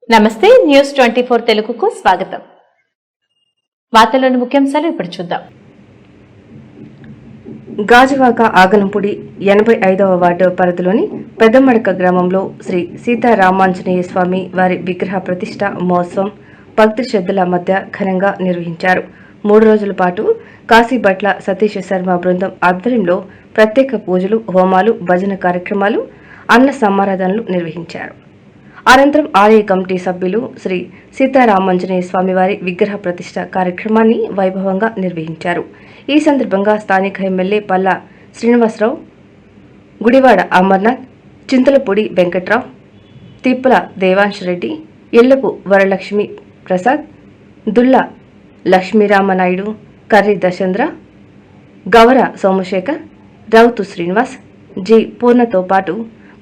నమస్తే న్యూస్ 24 తెలుగుకు స్వాగతం. వార్తల్లోని ముఖ్యాంశాలు ఇప్పుడు చూద్దాం. గాజువాక ఆగనంపూడి 85వ వార్డు పరిధిలోని పెద్దమడక గ్రామంలో శ్రీ సీతారామాంజనేయ స్వామి వారి విగ్రహ ప్రతిష్ట మహోత్సవం భక్తి శ్రద్ధల మధ్య ఘనంగా నిర్వహించారు. 3 రోజుల పాటు కాశీభట్ల సతీష్ శర్మ బృందం ఆధ్వర్యంలో ప్రత్యేక పూజలు, హోమాలు, భజన కార్యక్రమాలు, అన్న సమారాధనలు నిర్వహించారు. అనంతరం ఆలయ కమిటీ సభ్యులు శ్రీ సీతారామాంజనేయ స్వామివారి విగ్రహ ప్రతిష్ట కార్యక్రమాన్ని వైభవంగా నిర్వహించారు. ఈ సందర్భంగా స్థానిక ఎమ్మెల్యే పల్లా శ్రీనివాసరావు, గుడివాడ అమర్నాథ్, చింతలపూడి వెంకట్రావు, తిప్పల దేవాంశ్ రెడ్డి, ఎల్లపు వరలక్ష్మి ప్రసాద్, దుల్లా లక్ష్మీరామనాయుడు, కర్రి దశేంద్ర, గవర సోమశేఖర్, రౌతు శ్రీనివాస్, జి పూర్ణతో పాటు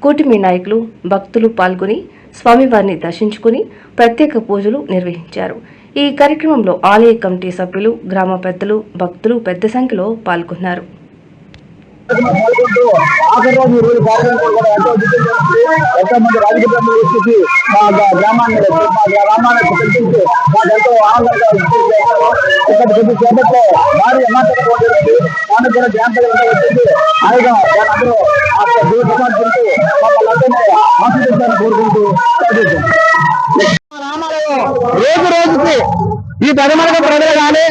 కూటమి నాయకులు, భక్తులు పాల్గొని స్వామివారిని దర్శించుకుని ప్రత్యేక పూజలు నిర్వహించారు. ఈ కార్యక్రమంలో ఆలయ కమిటీ సభ్యులు, గ్రామ పెద్దలు, భక్తులు పెద్ద సంఖ్యలో పాల్గొన్నారు. రోజు రోజుకి ఈ పెదమడక ప్రజలు కానీ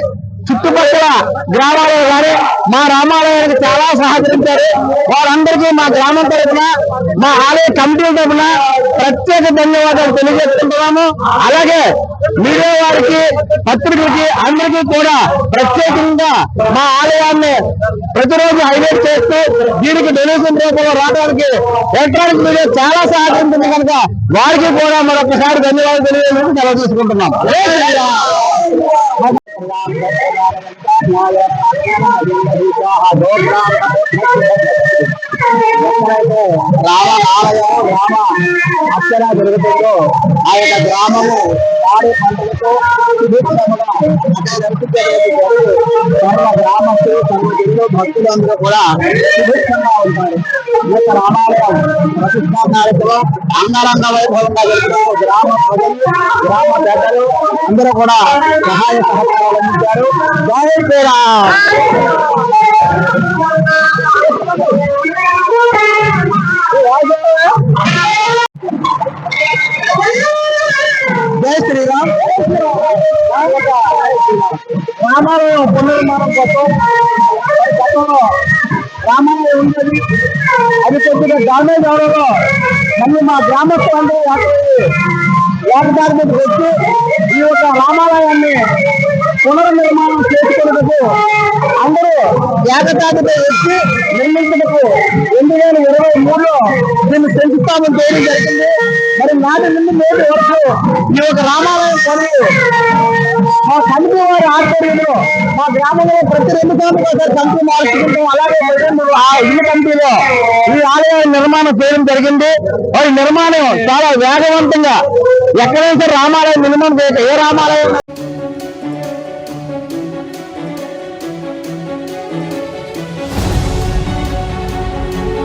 చుట్టుపక్కల గ్రామాలలో కానీ మా రామాలయానికి చాలా సహకరించారు. వారందరికీ మా గ్రామం తరఫున, మా ఆలయ కమిటీ తరఫున ప్రత్యేక ధన్యవాదాలు తెలియజేసుకుంటున్నాము. అలాగే మీడియా వారికి, పత్రికలకి అందరికీ కూడా ప్రత్యేకంగా మా ఆలయాన్ని ప్రతిరోజు హైలైట్ చేస్తూ దీనికి డొనేషన్ రూపంలో రావడానికి ఎలక్ట్రానిక్ మీడియా చాలా సహకరించింది కనుక వారికి కూడా మరొకసారి ధన్యవాదాలు తెలియజేసి సెలవు తీసుకుంటున్నాం. అక్షర జరుగుతుందో ఆ యొక్క గ్రామము పాడే పంటలతో గ్రామస్తులు, సర్వజనులు, భక్తులందరూ కూడా సుభిక్షంగా ఉంటారు. ఈ యొక్క రామాలయం ప్రతిష్టా కార్యక్రమం అంగరంగ వైభవంగా జరుగుతూ గ్రామ ప్రజలు, గ్రామ పెద్దలు అందరూ కూడా సహాయ సహకారాలు అందించారు. జై శ్రీరామ్. జై శ్రీరామ్. రామాలయం పునర్నిర్మాణం కోసం గతంలో రామాలయం ఉంటుంది, అది కొద్దిగా డ్యామేజ్ అవడంలో మళ్ళీ మా గ్రామస్తులందరూ ఏకదారి మీద వచ్చి ఈ యొక్క రామాలయాన్ని పునర్నిర్మాణం చేసుకునేందుకు అందరూ ఏకతాటిపై వచ్చి నిర్మించుటకు 2023లో దీన్ని శంకుస్థాపన చేయడం జరిగింది. మరి నాటి నుండి నేటి వరకు ఈ యొక్క రామాలయం పనులు మా కమిటీ వారి ఆధ్వర్యంలో మా గ్రామంలో ప్రతి 2 సంవత్సరాలు కమిటీ మార్చుకుంటాం. అలాగే ఇల్లు కమిటీలో ఈ ఆలయాన్ని నిర్మాణం చేయడం జరిగింది. వారి నిర్మాణం చాలా వేగవంతంగా ఎక్కడైతే రామాలయం నిర్మాణం చేయక ఏ రామాలయం